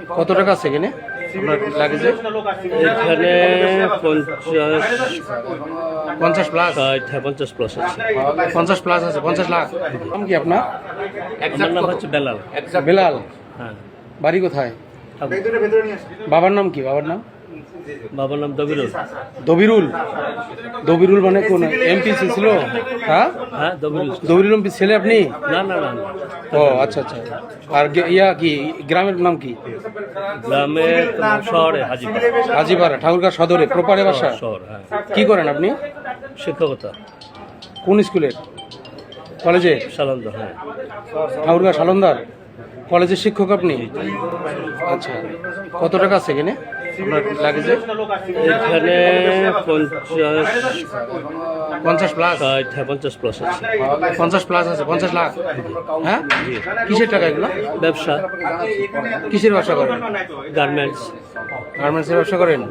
কত টাকা আছে এখানে আপনার লাগেজে? এখানে 50 প্লাস, 50 প্লাস আছে। 50 প্লাস আছে, 50 লাখ। নাম কি আপনার? আমার নাম হচ্ছে বেলাল। বেলাল। হ্যাঁ। বাড়ি কোথায়? বাবার নাম কি? বাবার নাম? বাবার নাম দবিরুল। দবিরুল। দবিরুল মানে কোন এমপি ছিল? হ্যাঁ, হ্যাঁ দবিরুল। দবিরুল এমপি ছেলে আপনি? না না না না। ও আচ্ছা আচ্ছা। আর ইয়া কি গ্রামের নাম কি? গ্রামে শহরে হাজিপাড়া। হাজিপাড়া, ঠাকুরগাঁ সদরে, প্রপারে বাসা? শহর, হ্যাঁ। কি করেন আপনি? শিক্ষকতা। কোন স্কুলের? কলেজে? সালন্দা, হ্যাঁ। ঠাকুরগাঁ সালন্দার কলেজের শিক্ষক আপনি? আচ্ছা, কত টাকা আছে এখানে আপনার লাগেজে? এখানে 50 প্লাস, 50 প্লাস আছে। 50 প্লাস আছে, 50 লাখ। হ্যাঁ, কিসের টাকা এগুলো? ব্যবসা, কিসের ব্যবসা করেন? গার্মেন্টস। গার্মেন্টসের ব্যবসা করেন?